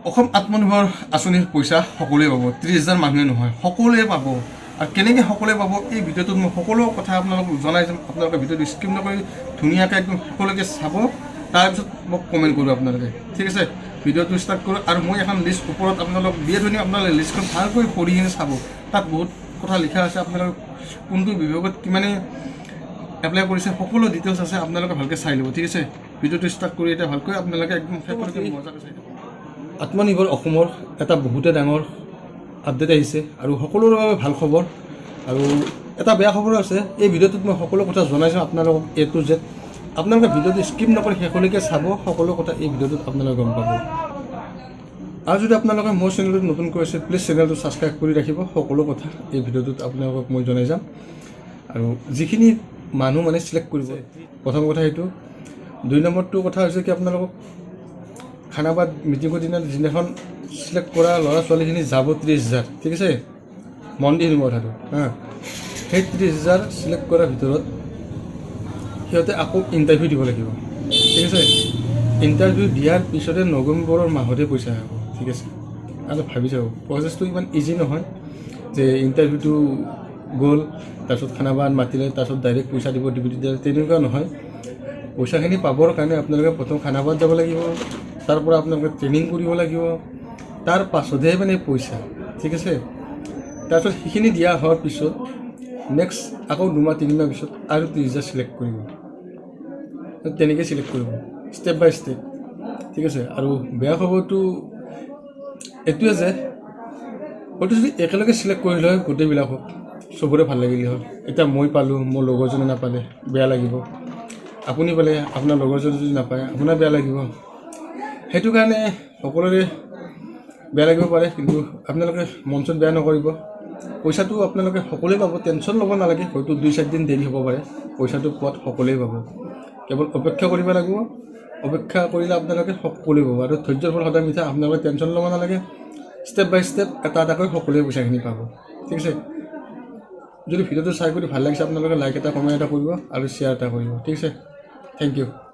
অসম আত্মনিৰ্ভৰ আঁচনিৰ পইচা সকলোৱে পাব, 30,000 মানুহে নহয়, সকলোৱে পাব। আৰু কেনেকৈ সকলোৱে পাব এই ভিডিঅ'টোত মই সকলো কথা আপোনালোকক জনাই যাম। আপোনালোকে ভিডিঅ'টো স্কিপ নকৰি ধুনীয়াকৈ একদম সকলোকে চাব, তাৰপিছত মোক কমেণ্ট কৰিব আপোনালোকে, ঠিক আছে। ভিডিঅ'টো ষ্টাৰ্ট কৰোঁ। আৰু মই এখন লিষ্ট ওপৰত আপোনালোকক দিয়ে ধুনী, আপোনালোকে লিষ্টখন ভালকৈ পঢ়ি কিনে চাব। তাত বহুত কথা লিখা আছে, আপোনালোকে কোনটো বিভাগত কিমানে এপ্লাই কৰিছে সকলো ডিটেইলছ আছে, আপোনালোকে ভালকৈ চাই ল'ব, ঠিক আছে। ভিডিঅ'টো ষ্টাৰ্ট কৰি এতিয়া ভালকৈ আপোনালোকে একদম শেষলৈকে মজাকৈ চাই ল'ব। আত্মনিৰ্ভৰ অসমৰ এটা বহুতে ডাঙৰ আপডেট আহিছে আৰু সকলোৰে বাবে ভাল খবৰ। আৰু এটা বেয়া খবৰ আছে, এই ভিডিঅ'টোত মই সকলো কথা জনাইছোঁ আপোনালোকক A to Z। আপোনালোকে ভিডিঅ'টো স্কিপ নকৰি শেষলৈকে চাব, সকলো কথা এই ভিডিঅ'টোত আপোনালোকে গম পাব। আৰু যদি আপোনালোকে মোৰ চেনেলটো নতুনকৈ আছে, প্লিজ চেনেলটো ছাবস্ক্ৰাইব কৰি ৰাখিব। সকলো কথা এই ভিডিঅ'টোত আপোনালোকক মই জনাই যাম। আৰু যিখিনি মানুহ মানে চিলেক্ট কৰিব, প্ৰথম কথা সেইটো। 2 নম্বৰটো কথা হৈছে কি, আপোনালোকক খানাপাৰাত মিটিঙৰ দিনা যিদিনাখন চিলেক্ট কৰা ল'ৰা ছোৱালীখিনি যাব 30,000, ঠিক আছে। মন দি শুনিব কথাটো সেই 30,000 চিলেক্ট কৰাৰ ভিতৰত সিহঁতে আকৌ ইণ্টাৰভিউ দিব লাগিব, ঠিক আছে। ইণ্টাৰভিউ দিয়াৰ পিছতে নৱেম্বৰৰ মাহতে পইচা হ'ব, ঠিক আছে। আৰু ভাবি চাব, প্ৰচেছটো ইমান ইজি নহয় যে ইণ্টাৰভিউটো গ'ল, তাৰপিছত খানাপাৰাত মাতিলে, তাৰপিছত ডাইৰেক্ট পইচা দিব ডিপুটি দিয়ে, তেনেকুৱা নহয়। পইচাখিনি পাবৰ কাৰণে আপোনালোকে প্ৰথম খানাপাৰাত যাব লাগিব, তাৰ পৰা আপোনালোকে ট্ৰেইনিং কৰিব লাগিব, তাৰ পাছতহে মানে পইচা, ঠিক আছে। তাৰপিছত সেইখিনি দিয়া হোৱাৰ পিছত নেক্সট আকৌ 2 মাহ 3 মাহ পিছত আৰু 30,000 চিলেক্ট কৰিব, তেনেকৈ চিলেক্ট কৰিব ষ্টেপ বাই ষ্টেপ, ঠিক আছে। আৰু বেয়া খবৰটো এইটোৱে যে হয়তো যদি একেলগে চিলেক্ট কৰিলে হয় গোটেইবিলাকক, চবৰে ভাল লাগিলে হয়। এতিয়া মই পালোঁ, মোৰ লগৰজনে নাপালে বেয়া লাগিব, আপুনি পালে, আপোনাৰ লগৰজনে যদি নাপায় আপোনাৰ বেয়া লাগিব। সেইটো কাৰণে সকলোৰে বেয়া লাগিব পাৰে, কিন্তু আপোনালোকে মন চন বেয়া নকৰিব। পইচাটো আপোনালোকে সকলোৱে পাব, টেনশ্যন ল'ব নালাগে। হয়তো 2-4 দিন দেৰি হ'ব পাৰে, পইচাটো পোৱাত সকলোৱে পাব। কেৱল অপেক্ষা কৰিব লাগিব, অপেক্ষা কৰিলে আপোনালোকে সকলোৱে পাব। আৰু ধৈৰ্যৰ ফল সদায় মিঠা, আপোনালোকে টেনশ্যন ল'ব নালাগে। ষ্টেপ বাই ষ্টেপ এটা এটাকৈ সকলোৱে পইচাখিনি পাব, ঠিক আছে। যদি ভিডিঅ'টো চাই কৰি ভাল লাগিছে, আপোনালোকে লাইক এটা, কমেণ্ট এটা কৰিব আৰু শ্বেয়াৰ এটা কৰিব, ঠিক আছে। Thank U.